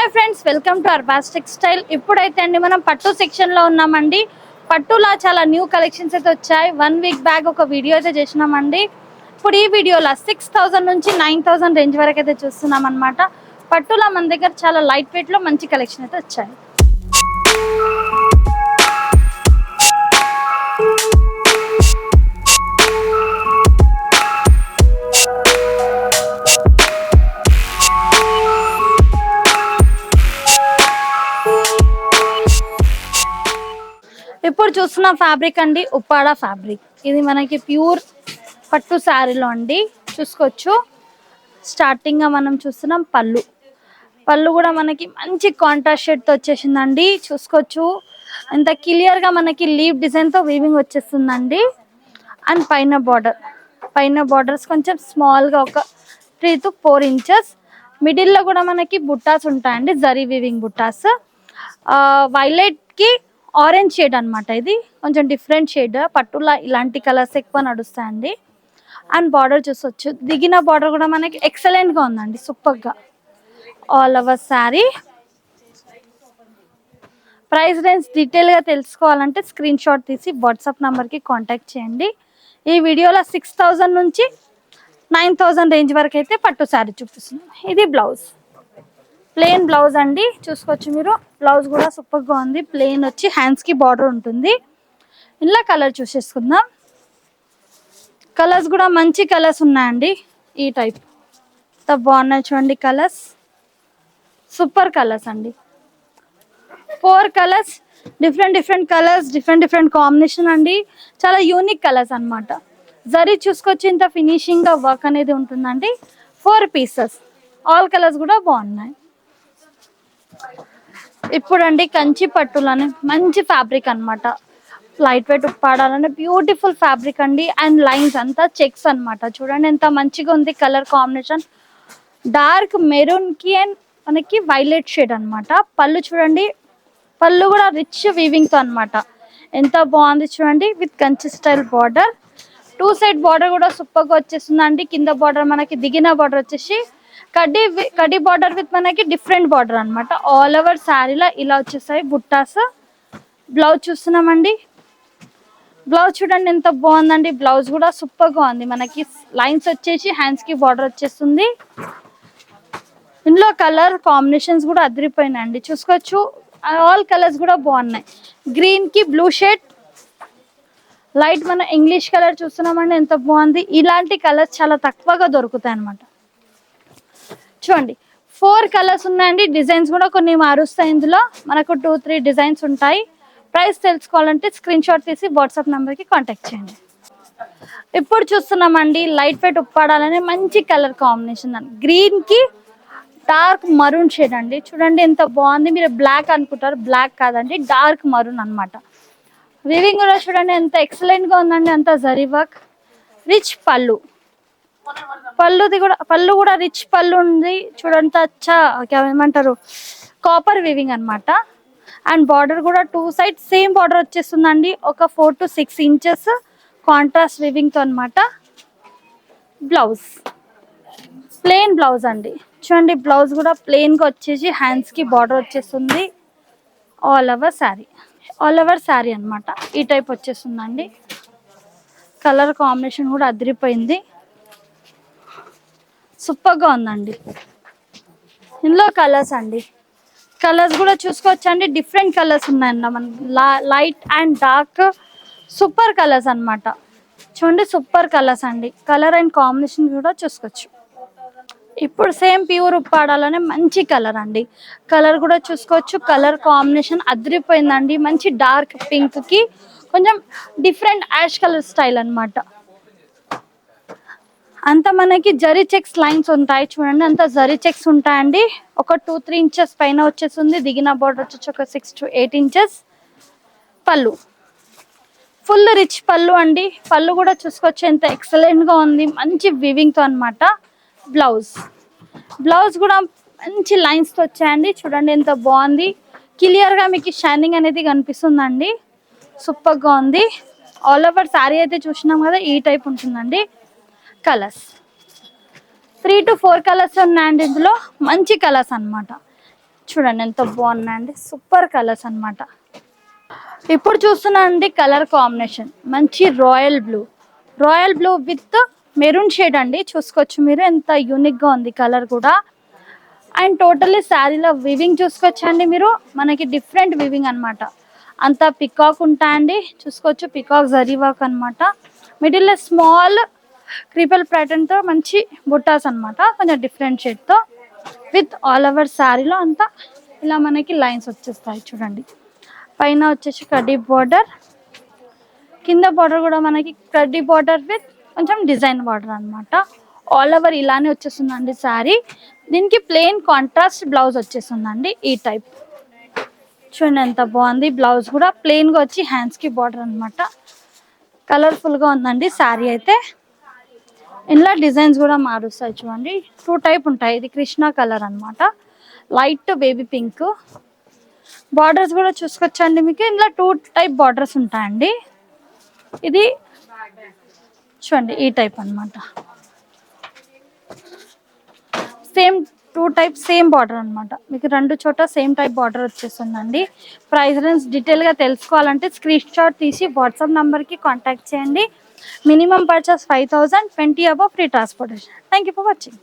Hi friends, welcome to Arbaz textile. ఇప్పుడైతే అండి మనం పట్టు సెక్షన్లో ఉన్నామండి. పట్టులా చాలా న్యూ కలెక్షన్స్ అయితే వచ్చాయి. 1 వీక్ బ్యాక్ ఒక వీడియో అయితే చేసినామండి. ఇప్పుడు ఈ వీడియోలో 6000 నుంచి 9000 రేంజ్ వరకు అయితే చూస్తున్నాం అనమాట. పట్టులా మన దగ్గర చాలా లైట్ వెయిట్లో మంచి కలెక్షన్ అయితే వచ్చాయి. ఇప్పుడు చూస్తున్న ఫ్యాబ్రిక్ అండి ఉప్పాడ ఫ్యాబ్రిక్. ఇది మనకి ప్యూర్ పట్టు శారీలో అండి. చూసుకోవచ్చు, స్టార్టింగ్ గా మనం చూస్తున్నాం పళ్ళు కూడా మనకి మంచి కాంట్రాస్ట్ షేడ్ తో వచ్చేసిందండి. చూసుకోవచ్చు, ఎంత క్లియర్ గా మనకి లీవ్ డిజైన్ తో వీవింగ్ వచ్చేస్తుందండి. అండ్ పైన బార్డర్స్ కొంచెం స్మాల్ గా ఒక 3 to 4 ఇంచెస్. మిడిల్ లో కూడా మనకి బుట్టాస్ ఉంటాయండి, జరీ వీవింగ్ బుట్టాస్. వైలెట్ కి ఆరెంజ్ షేడ్ అనమాట. ఇది కొంచెం డిఫరెంట్ షేడ్. పట్టులా ఇలాంటి కలర్స్ ఎక్కువ నడుస్తాయండి. అండ్ బార్డర్ చూసొచ్చు, దిగిన బార్డర్ కూడా మనకి ఎక్సలెంట్ గా ఉందండి, సూపర్ గా. All over sari. Price range detail గా తెలుసుకోవాలంటే స్క్రీన్ షాట్ తీసి వాట్సాప్ నంబర్ కి కాంటాక్ట్ చేయండి. ఈ వీడియోలో 6000 నుంచి 9000 రేంజ్ వరకు అయితే పట్టు శారీ చూపిస్తున్నాం. ఇది బ్లౌజ్, ప్లెయిన్ బ్లౌజ్ అండి. చూసుకోవచ్చు మీరు, బ్లౌజ్ కూడా సూపర్ గా ఉంది. ప్లెయిన్ వచ్చి హ్యాండ్స్ కి బార్డర్ ఉంటుంది. ఇలా కలర్ చూసేసుకుందాం. కలర్స్ కూడా మంచి కలర్స్ ఉన్నాయండి. ఈ టైప్ బాగున్నాయి చూడండి కలర్స్, సూపర్ కలర్స్ అండి. 4 colours, different colours, different combination అండి. చాలా యూనిక్ కలర్స్ అన్నమాట. జరీ చూసుకోవచ్చు, ఇంత ఫినిషింగ్ గా వర్క్ అనేది ఉంటుందండి. 4 పీసెస్, ఆల్ కలర్స్ కూడా బాగున్నాయి. ఇప్పుడు అండి కంచి పట్టులోనే మంచి ఫ్యాబ్రిక్ అన్నమాట. లైట్ వెయిట్ ఉప్పాడాలనే బ్యూటిఫుల్ ఫ్యాబ్రిక్ అండి. అండ్ లైన్స్ అంతా చెక్స్ అన్నమాట. చూడండి ఎంత మంచిగా ఉంది కలర్ కాంబినేషన్. డార్క్ మెరూన్ కి అండ్ మనకి వైలెట్ షేడ్ అన్నమాట. పళ్ళు చూడండి, పళ్ళు కూడా రిచ్ వీవింగ్ తో అన్నమాట. ఎంత బాగుంది చూడండి, with Kanchi style border. 2 side border కూడా సూపర్ గా వచ్చేస్తుందండి. కింద బార్డర్ మనకి దిగిన బార్డర్ వచ్చేసి కడ్డీ బార్డర్ విత్ మనకి డిఫరెంట్ బార్డర్ అన్నమాట. ఆల్ ఓవర్ శారీలో ఇలా వచ్చేసాయి బుట్టాస్. బ్లౌజ్ చూస్తున్నామండి. బ్లౌజ్ చూడండి ఎంత బాగుందండి. బ్లౌజ్ కూడా సూపర్ గా ఉంది. మనకి లైన్స్ వచ్చేసి హ్యాండ్స్ కి బార్డర్ వచ్చేస్తుంది. ఇందులో కలర్ కాంబినేషన్స్ కూడా అదిరిపోయినాయండి. చూసుకోవచ్చు, ఆల్ కలర్స్ కూడా బాగున్నాయి. గ్రీన్ కి బ్లూ షేడ్, లైట్ మన ఇంగ్లీష్ కలర్ చూస్తున్నామండి. ఎంత బాగుంది. ఇలాంటి కలర్స్ చాలా తక్కువగా దొరుకుతాయి అన్నమాట. చూడండి 4 కలర్స్ ఉన్నాయండి. డిజైన్స్ కూడా కొన్ని మారుస్తాయి. ఇందులో మనకు 2-3 డిజైన్స్ ఉంటాయి. ప్రైస్ తెలుసుకోవాలంటే స్క్రీన్ షాట్ తీసి వాట్సాప్ నెంబర్కి కాంటాక్ట్ చేయండి. ఇప్పుడు చూస్తున్నామండి లైట్ వెయిట్ ఉప్పాడాలనే మంచి కలర్ కాంబినేషన్ అండి. గ్రీన్ కి డార్క్ మరూన్ షేడ్ అండి. చూడండి ఎంత బాగుంది. మీరు బ్లాక్ అనుకుంటారు, బ్లాక్ కాదండి, డార్క్ మరూన్ అన్నమాట. వీవింగ్ కూడా చూడండి ఎంత ఎక్సలెంట్ గా ఉందండి. అంత జరీ వర్క్. రిచ్ పళ్ళు కూడా రిచ్ పళ్ళు ఉంది. చూడండి అచ్చా ఏమంటారు, కాపర్ వీవింగ్ అన్నమాట. అండ్ బార్డర్ కూడా 2 సైడ్ సేమ్ బార్డర్ వచ్చేస్తుందండి. ఒక 4 to 6 ఇంచెస్ కాంట్రాస్ట్ వీవింగ్ తో అన్నమాట. బ్లౌజ్ ప్లెయిన్ బ్లౌజ్ అండి. చూడండి బ్లౌజ్ కూడా ప్లెయిన్ గా వచ్చేసి హ్యాండ్స్ కి బార్డర్ వచ్చేస్తుంది. ఆల్ ఓవర్ శారీ అన్నమాట. ఈ టైప్ వచ్చేస్తుందండి. కలర్ కాంబినేషన్ కూడా అదిరిపోయింది, సూపర్ గా ఉందండి. ఇందులో కలర్స్ అండి, కలర్స్ కూడా చూసుకోవచ్చు అండి. డిఫరెంట్ కలర్స్ ఉన్నాయన్న మన light and dark, super colours అన్నమాట. చూడండి సూపర్ కలర్స్ అండి. కలర్ అండ్ కాంబినేషన్ కూడా చూసుకోవచ్చు. ఇప్పుడు సేమ్ ప్యూర్ ఉప్పాడాలనే మంచి కలర్ అండి. కలర్ కూడా చూసుకోవచ్చు, కలర్ కాంబినేషన్ అదిరిపోయిందండి. మంచి డార్క్ పింక్ కి కొంచెం డిఫరెంట్ యాష్ కలర్ స్టైల్ అన్నమాట. అంత మనకి జరీ చెక్స్ లైన్స్ ఉంటాయి చూడండి. అంత జరీ చెక్స్ ఉంటాయండి. ఒక 2-3 ఇంచెస్ పైన వచ్చేస్తుంది. దిగిన బార్డర్ వచ్చేసి ఒక 6 to 8 ఇంచెస్. పళ్ళు ఫుల్ రిచ్ పళ్ళు అండి. పళ్ళు కూడా చూసుకోవచ్చు ఎంత ఎక్సలెంట్ గా ఉంది, మంచి వీవింగ్ తో అన్నమాట. బ్లౌజ్ కూడా మంచి లైన్స్ తో వచ్చాయండి. చూడండి ఎంత బాగుంది. క్లియర్ గా మీకు షైనింగ్ అనేది కనిపిస్తుందండి. సూపర్ గా ఉంది. ఆల్ ఓవర్ శారీ అయితే చూసినాం కదా, ఈ టైప్ ఉంటుందండి. కలర్స్ 3 to 4 కలర్స్ ఉన్నాయండి. ఇందులో మంచి కలర్స్ అన్నమాట. చూడండి ఎంత బాగున్నాయండి, సూపర్ కలర్స్ అన్నమాట. ఇప్పుడు చూస్తున్నానండి కలర్ కాంబినేషన్ మంచి royal blue with maroon shade అండి. చూసుకోవచ్చు మీరు ఎంత యూనిక్ గా ఉంది కలర్ కూడా. అండ్ టోటల్లీ శారీలో వివింగ్ చూసుకోవచ్చండి మీరు, మనకి డిఫరెంట్ వివింగ్ అన్నమాట. అంతా పికాక్ ఉంటాయండి, చూసుకోవచ్చు పికాక్ జరీ వర్క్ అనమాట. మిడిల్ స్మాల్ క్రీపల్ ప్యాటర్న్ తో మంచి బుట్టాస్ అన్నమాట, కొంచెం డిఫరెంట్ షేడ్ తో విత్ ఆల్ ఓవర్ శారీలో అంతా ఇలా మనకి లైన్స్ వచ్చేస్తాయి చూడండి. పైన వచ్చేసి కడ్డీ బార్డర్, కింద బార్డర్ కూడా మనకి కడ్డీ బార్డర్ విత్ కొంచెం డిజైన్ బార్డర్ అన్నమాట. ఆల్ ఓవర్ ఇలానే వచ్చేస్తుందండి శారీ. దీనికి ప్లెయిన్ కాంట్రాస్ట్ బ్లౌజ్ వచ్చేస్తుందండి ఈ టైప్. చూడండి ఎంత బాగుంది, బ్లౌజ్ కూడా ప్లెయిన్ గా వచ్చి హ్యాండ్స్ కి బార్డర్ అన్నమాట. కలర్ఫుల్ గా ఉందండి శారీ అయితే. ఇందులో డిజైన్స్ కూడా మారుస్తాయి చూడండి, 2 టైప్ ఉంటాయి. ఇది కృష్ణ కలర్ అన్నమాట, లైట్ బేబీ పింక్. బార్డర్స్ కూడా చూసుకోవచ్చండి మీకు, ఇందులో 2 టైప్ బార్డర్స్ ఉంటాయండి. ఇది చూడండి ఈ టైప్ అన్నమాట, సేమ్ 2 టైప్ సేమ్ బార్డర్ అన్నమాట. మీకు 2 చోట సేమ్ టైప్ బార్డర్ వచ్చేస్తుందండి. ప్రైస్ రేంజ్ డీటెయిల్ గా తెలుసుకోవాలంటే స్క్రీన్ షాట్ తీసి వాట్సాప్ నంబర్ కి కాంటాక్ట్ చేయండి. Minimum purchase 5000, 20 above free transportation. Thank you for watching.